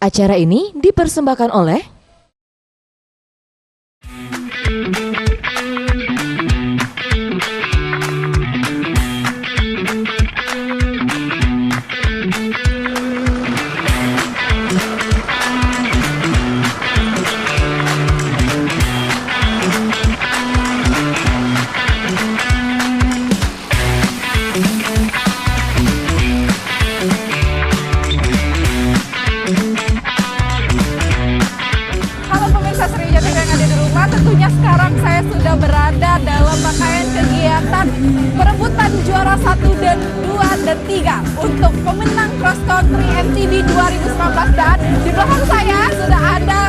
Acara ini dipersembahkan oleh tentunya sekarang saya sudah berada dalam rangkaian kegiatan perebutan juara 1 dan 2 dan 3 untuk pemenang cross country MTB 2019, dan di belakang saya sudah ada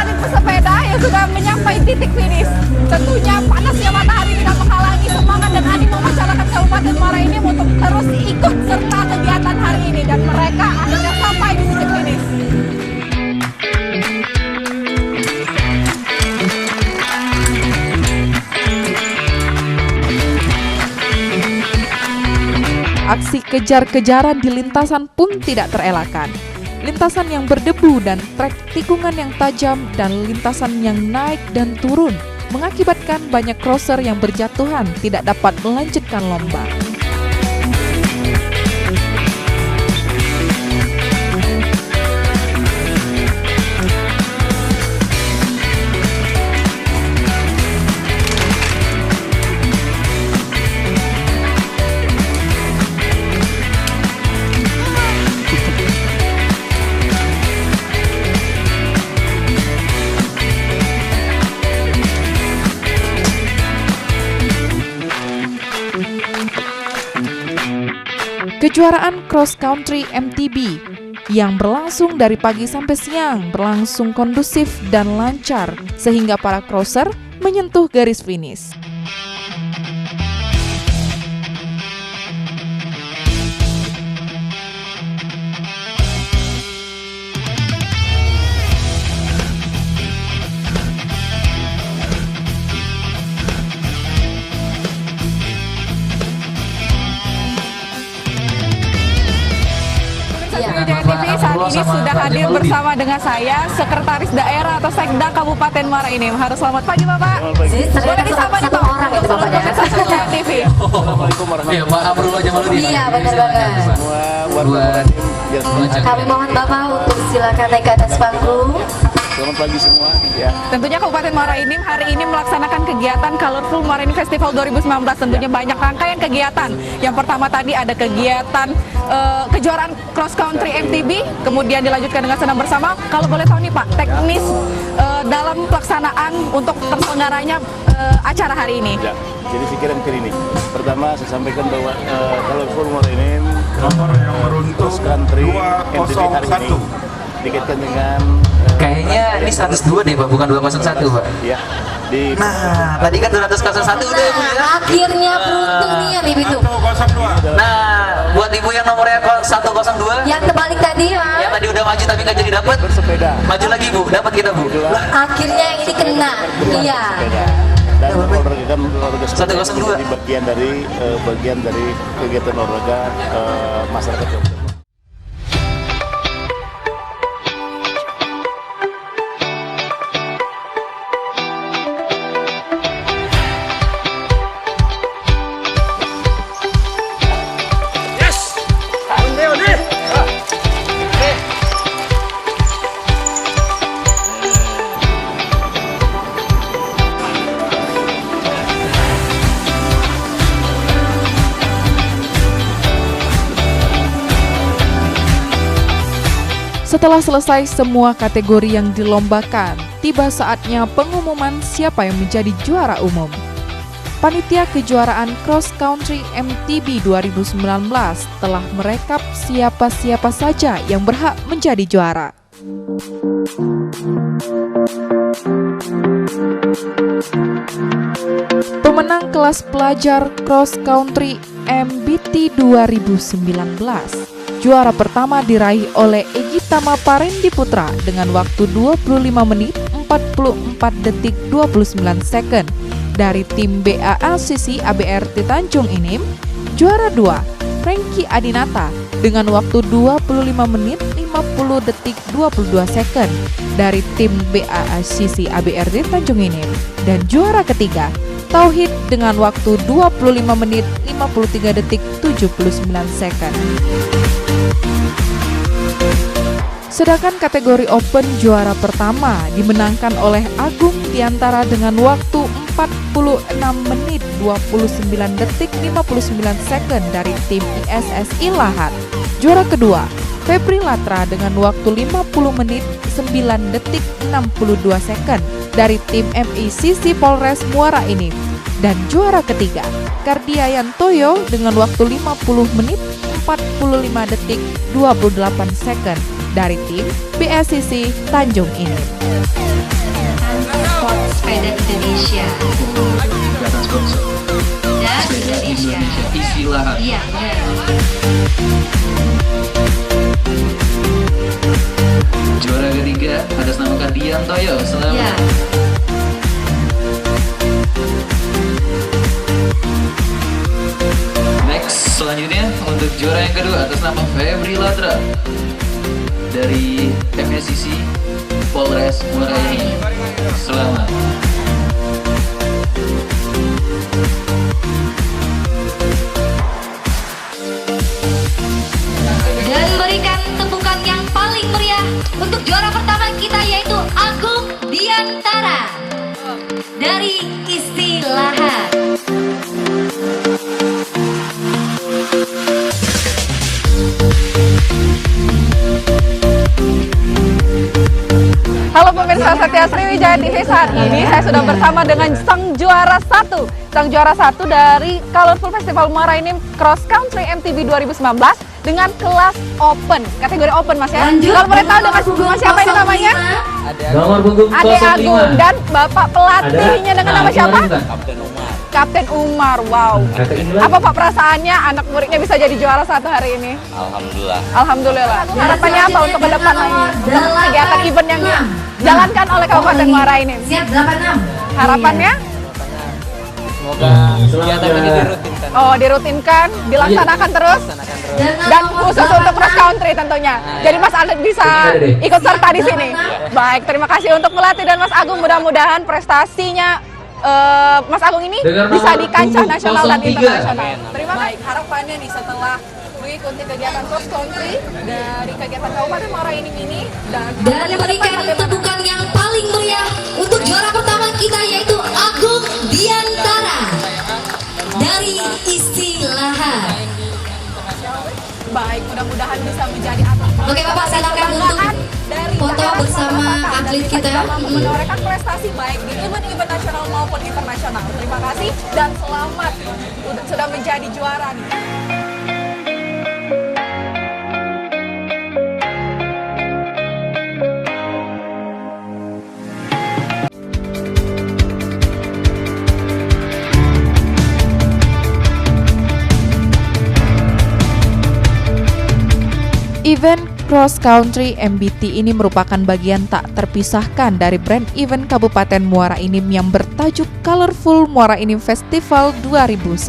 adik pesepeda yang sudah menyampai titik finish. Tentunya panasnya matahari tidak menghalangi semangat dan adik masyarakat Kabupaten Muara Enim untuk terus ikut serta kegiatan hari ini, dan mereka akhirnya sampai di titik finish. Aksi kejar-kejaran di lintasan pun tidak terelakkan. Lintasan yang berdebu dan trek tikungan yang tajam dan lintasan yang naik dan turun mengakibatkan banyak crosser yang berjatuhan tidak dapat melanjutkan lomba. Kejuaraan cross country MTB yang berlangsung dari pagi sampai siang berlangsung kondusif dan lancar sehingga para crosser menyentuh garis finish. TV saat ini sudah hadir bersama dengan saya, Sekretaris Daerah atau Sekda Kabupaten Muara Enim. Harus selamat pagi Bapak. Boleh disapa nih Pak untuk seluruh pemirsa Sekretaris TV. Assalamualaikum warahmatullahi wabarakatuh. Iya Pak Amrul aja malu dia. Iya benar banget. Semua warga Kami mohon Bapak untuk silakan naik ke atas panggung. Selamat pagi semua. Ya. Tentunya Kabupaten Muara Enim hari ini melaksanakan kegiatan Colorful Muara Enim Festival 2019. Tentunya banyak rangkaian kegiatan. Yang pertama tadi ada kegiatan kejuaraan cross country MTB, kemudian dilanjutkan dengan senam bersama. Kalau boleh tahu nih Pak, teknis dalam pelaksanaan untuk terselenggaranya acara hari ini. Ya. Jadi pikiran ke ini. Pertama saya sampaikan bahwa Colorful Muara Enim cross country MTB hari ini dikaitkan dengan kayaknya ini 102 deh Pak, bukan 201 Pak. Ya. Nah, tadi kan 201 udah Bu ya. Akhirnya beruntung nih yang itu. Nah, buat ibu yang nomornya 102 Yang terbalik tadi ya. yang tadi udah maju tapi nggak jadi dapat, bersepeda. maju lagi Bu, dapat kita Bu. Akhirnya yang ini kena. Iya. Dan olahraga sepeda 102 menjadi bagian dari kegiatan olahraga masyarakat Jawa. Setelah selesai semua kategori yang dilombakan, tiba saatnya pengumuman siapa yang menjadi juara umum. Panitia kejuaraan Cross Country MTB 2019 telah merekap siapa-siapa saja yang berhak menjadi juara. Pemenang kelas pelajar Cross Country MBT 2019. Juara pertama diraih oleh Egitama Parendi Putra dengan waktu 25 menit 44 detik 29 second dari tim BALCC ABRT Tanjung Enim. Juara 2, Frankie Adinata dengan waktu 25 menit 50 detik 22 second dari tim BACC ABRD Tanjung Inim. Dan juara ketiga, Tauhid dengan waktu 25 menit 53 detik 79 second. Sedangkan kategori Open juara pertama dimenangkan oleh Agung Diantara dengan waktu 46 menit 29 detik 59 second dari tim ISSI Lahat. Juara kedua, Febri Latra dengan waktu 50 menit 9 detik 62 second dari tim MICC Polres Muara Enim. Dan juara ketiga, Kardiayan Toyo dengan waktu 50 menit 45 detik 28 second dari tim BACC Tanjung Inim. Sport Sepeda Indonesia. Dan Indonesia. Istilah. Iya, benar. Juara ketiga atas nama Kardian Toyo. Selamat. Iya. Next, selanjutnya untuk juara yang kedua atas nama Febri Latra dari MSCC Polres Muara Enim. Selamat. Dan berikan tepukan yang paling meriah untuk juara pertama kita, yaitu Agung Diantara dari Istilahat. Halo pemirsa setia Sriwijaya TV, saat ini saya sudah bersama dengan sang juara satu dari Colorful Festival Muara Enim Cross Country MTB 2019 dengan kelas Open, kategori Open Mas ya. Kalau boleh tahu dengan siapa ini namanya? Nomor punggung Ade 05. Agung, dan Bapak pelatihnya dengan nama siapa? Kapten Umar. Wow. Apa Pak perasaannya anak muridnya bisa jadi juara satu hari ini? Alhamdulillah. Alhamdulillah. Harapannya apa untuk ke depan lagi? Kegiatan event yang dijalankan oleh Kabupaten Muara Enim. Siap 86. Harapannya? Semoga kegiatan ini dirutinkan. Oh, dirutinkan, dilaksanakan terus. Dan khusus untuk cross country tentunya. Jadi Mas Alid bisa ikut serta di sini. Baik, terima kasih untuk pelatih dan Mas Agung. Mudah-mudahan prestasinya Mas Agung ini bisa di kancah nasional dan internasional. Terima kasih. Harapannya nih setelah mengikuti kegiatan cross country dari kegiatan Kabupaten Muara Enim ini dan berikan tepukan yang paling meriah untuk juara pertama kita, yaitu Agung Diantara dari Istilahat. baik, mudah-mudahan bisa menjadi atlet. Oke Bapak, silakan untuk dari foto daerah bersama Sumatera Selatan atlet dan kita. juga mampu menorehkan prestasi baik di event-event nasional maupun internasional. Terima kasih dan selamat sudah menjadi juara nih. Event Cross Country MBT ini merupakan bagian tak terpisahkan dari brand event Kabupaten Muara Enim yang bertajuk Colorful Muara Enim Festival 2019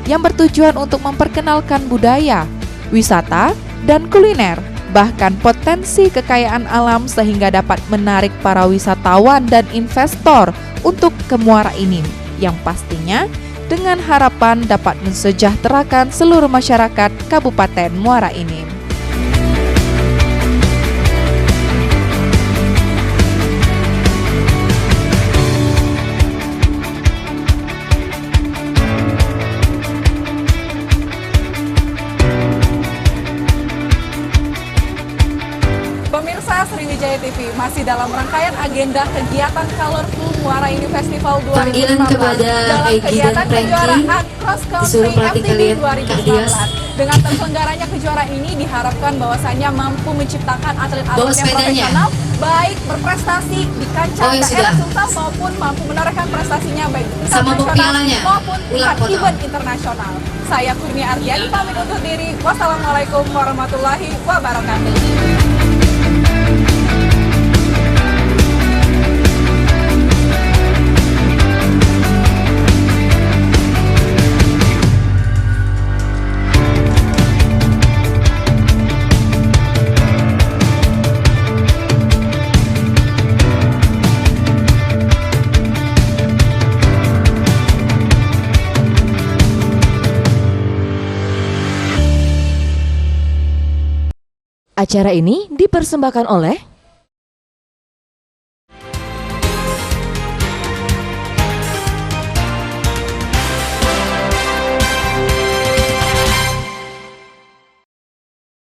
yang bertujuan untuk memperkenalkan budaya, wisata, dan kuliner, bahkan potensi kekayaan alam sehingga dapat menarik para wisatawan dan investor untuk ke Muara Enim yang pastinya dengan harapan dapat mensejahterakan seluruh masyarakat Kabupaten Muara Enim. Pemirsa Sriwijaya TV masih dalam rangkaian agenda kegiatan Colorful Muara Enim Festival 2019 Panggilan kepada dalam Egy kegiatan dan Franky, kejuaraan Cross Country disuruh pelatih MTB kalian, Kak Dias. 2019. Dengan terselenggaranya kejuaraan ini diharapkan bahwasannya mampu menciptakan atlet-atlet Bawa yang sepedanya. profesional, baik berprestasi di kancah Oh, yang daerah sudah. Sulsel maupun mampu menorehkan prestasinya baik di tingkat Sama bawa nasional pialanya. maupun Ulang tingkat foto. event internasional. Saya Kurnia Ardiani pamit undur diri. Wassalamualaikum warahmatullahi wabarakatuh. Acara ini dipersembahkan oleh